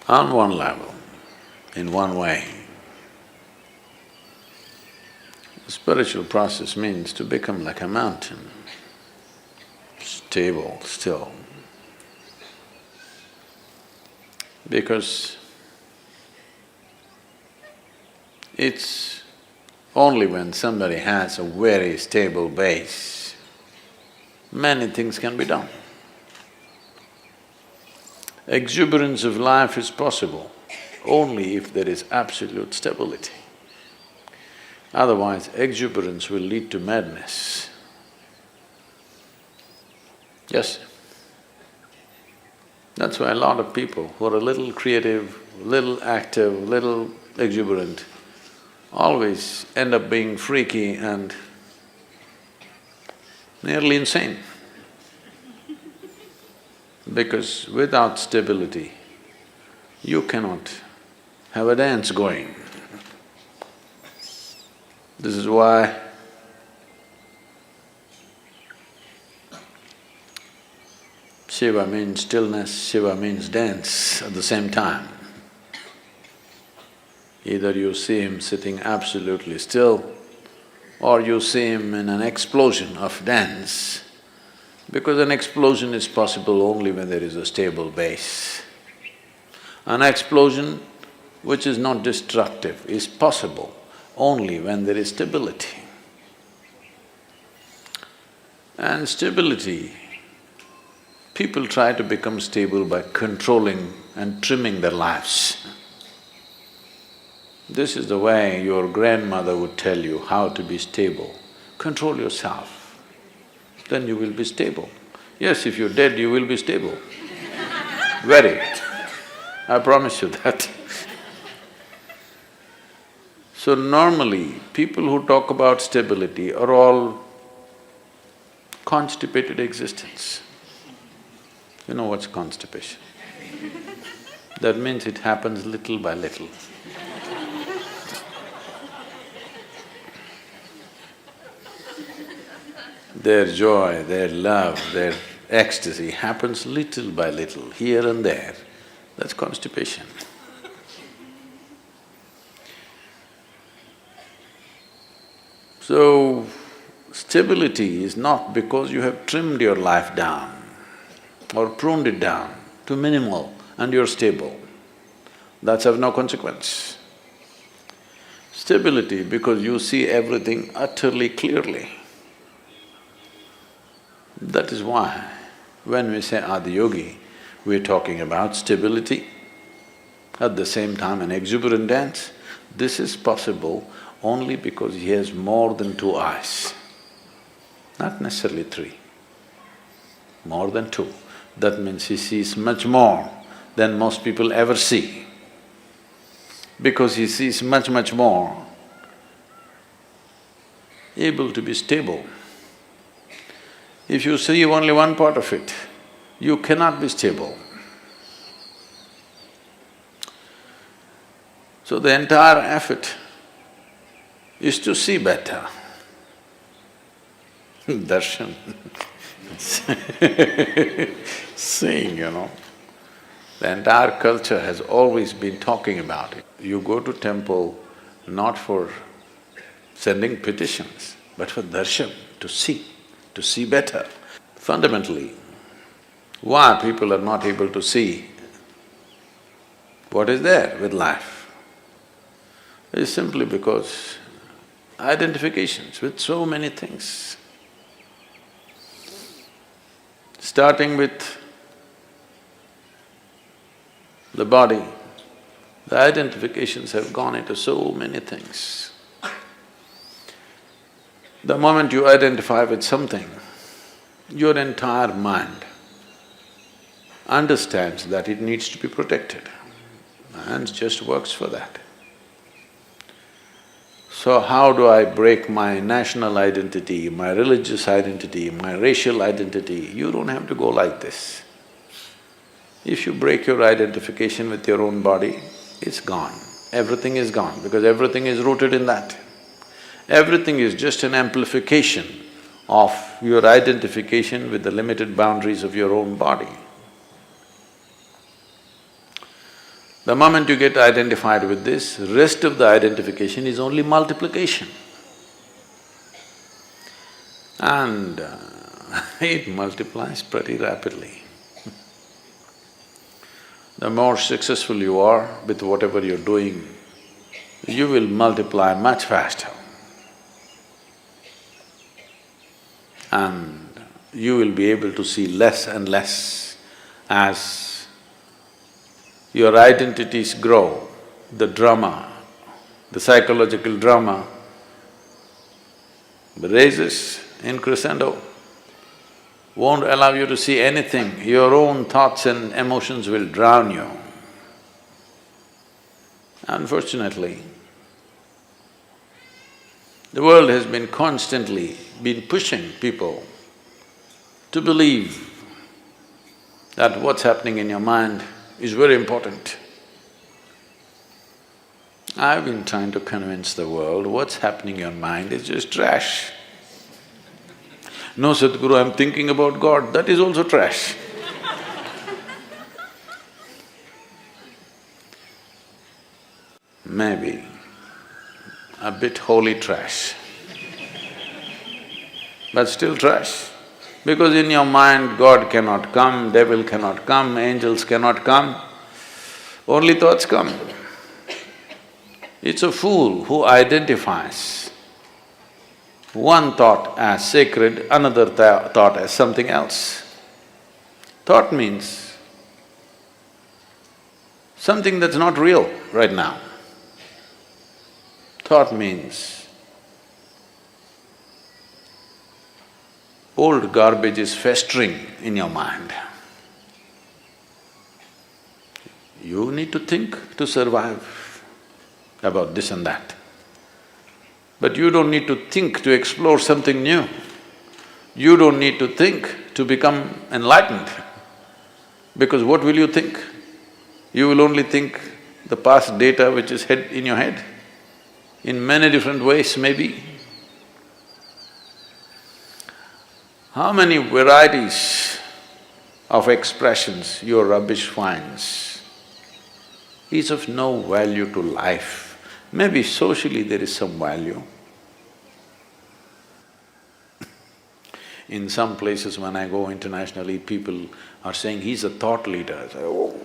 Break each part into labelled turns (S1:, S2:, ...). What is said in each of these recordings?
S1: On one level, in one way. The spiritual process means to become like a mountain, stable, still. Because it's only when somebody has a very stable base, many things can be done. Exuberance of life is possible only if there is absolute stability. Otherwise, exuberance will lead to madness. Yes? That's why a lot of people who are a little creative, little active, little exuberant, always end up being freaky and nearly insane. Because without stability, you cannot have a dance going. This is why Shiva means stillness, Shiva means dance at the same time. Either you see him sitting absolutely still or you see him in an explosion of dance, because an explosion is possible only when there is a stable base. An explosion which is not destructive is possible only when there is stability. And stability, people try to become stable by controlling and trimming their lives. This is the way your grandmother would tell you how to be stable. Control yourself, then you will be stable. Yes, if you're dead, you will be stable. Very. I promise you that. So normally, people who talk about stability are all constipated existence. You know what's constipation? That means it happens little by little. Their joy, their love, their ecstasy happens little by little, here and there. That's constipation. So, stability is not because you have trimmed your life down or pruned it down to minimal and you're stable. That's of no consequence. Stability because you see everything utterly clearly. That is why when we say Adiyogi, we're talking about stability, at the same time an exuberant dance. This is possible only because he has more than two eyes, not necessarily three, more than two. That means he sees much more than most people ever see. Because he sees much more, able to be stable. If you see only one part of it, you cannot be stable. So the entire effort is to see better. Darshan seeing, you know. The entire culture has always been talking about it. You go to temple not for sending petitions, but for darshan, to see better. Fundamentally, why people are not able to see what is there with life is simply because identifications with so many things. Starting with the body, the identifications have gone into so many things. The moment you identify with something, your entire mind understands that it needs to be protected and just works for that. So how do I break my national identity, my religious identity, my racial identity? You don't have to go like this. If you break your identification with your own body, it's gone. Everything is gone because everything is rooted in that. Everything is just an amplification of your identification with the limited boundaries of your own body. The moment you get identified with this, rest of the identification is only multiplication. And it multiplies pretty rapidly. The more successful you are with whatever you're doing, you will multiply much faster. And you will be able to see less and less as your identities grow. The drama, the psychological drama raises in crescendo, won't allow you to see anything. Your own thoughts and emotions will drown you. Unfortunately, the world has been constantly pushing people to believe that what's happening in your mind is very important. I've been trying to convince the world what's happening in your mind is just trash. No, Sadhguru, I'm thinking about God, that is also trash. Maybe a bit holy trash, but still trash. Because in your mind, God cannot come, devil cannot come, angels cannot come, only thoughts come. It's a fool who identifies one thought as sacred, another thought as something else. Thought means something that's not real right now. Thought means old garbage is festering in your mind. You need to think to survive about this and that. But you don't need to think to explore something new. You don't need to think to become enlightened. Because what will you think? You will only think the past data which is in your head, in many different ways maybe. How many varieties of expressions your rubbish finds is of no value to life. Maybe socially there is some value. In some places when I go internationally, people are saying, he's a thought leader. I say, oh.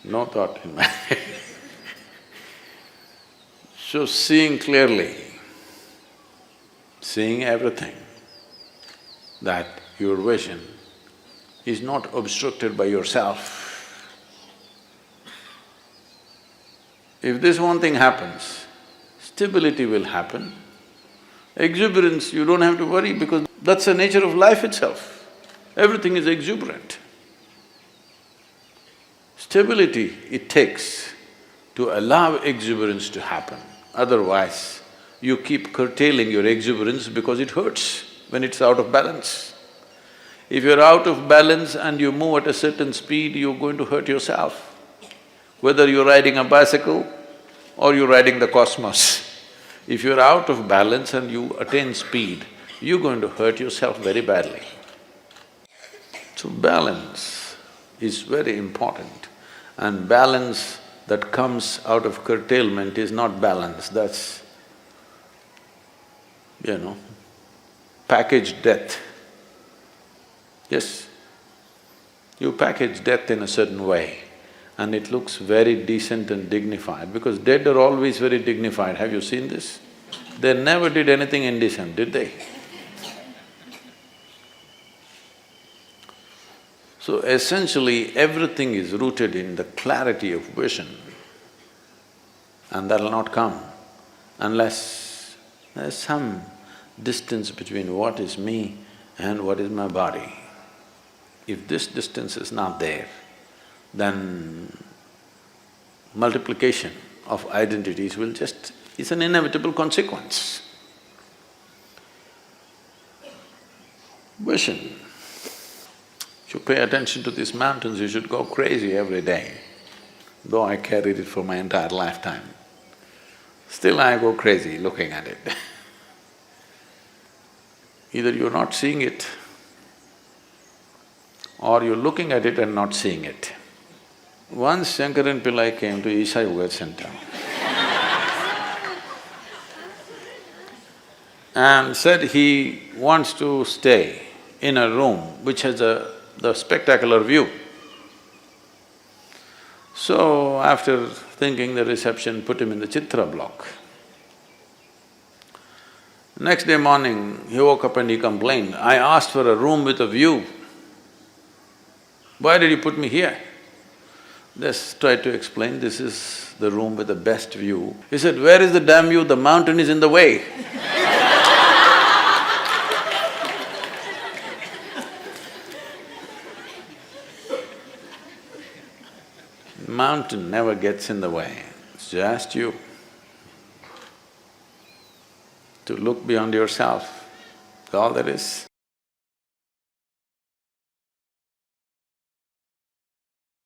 S1: No thought in my head. So seeing clearly, seeing everything, that your vision is not obstructed by yourself. If this one thing happens, stability will happen. Exuberance, you don't have to worry because that's the nature of life itself. Everything is exuberant. Stability it takes to allow exuberance to happen. Otherwise, you keep curtailing your exuberance because it hurts when it's out of balance. If you're out of balance and you move at a certain speed, you're going to hurt yourself. Whether you're riding a bicycle or you're riding the cosmos, if you're out of balance and you attain speed, you're going to hurt yourself very badly. So balance is very important, and balance that comes out of curtailment is not balance, that's, packaged death. Yes, you package death in a certain way and it looks very decent and dignified because dead are always very dignified. Have you seen this? They never did anything indecent, did they? So essentially, everything is rooted in the clarity of vision, and that'll not come unless there's some distance between what is me and what is my body. If this distance is not there, then multiplication of identities will just… it's an inevitable consequence. Vision. If you pay attention to these mountains, you should go crazy every day, though I carried it for my entire lifetime. Still I go crazy looking at it. Either you're not seeing it, or you're looking at it and not seeing it. Once Shankaran Pillai came to Isha Yoga Center and said he wants to stay in a room which has the spectacular view. So after thinking, the reception put him in the Chitra block. Next day morning, he woke up and he complained, "I asked for a room with a view. Why did you put me here?" Just tried to explain, this is the room with the best view. He said, "Where is the damn view? The mountain is in the way." Mountain never gets in the way, it's just you. To look beyond yourself, that's all there is.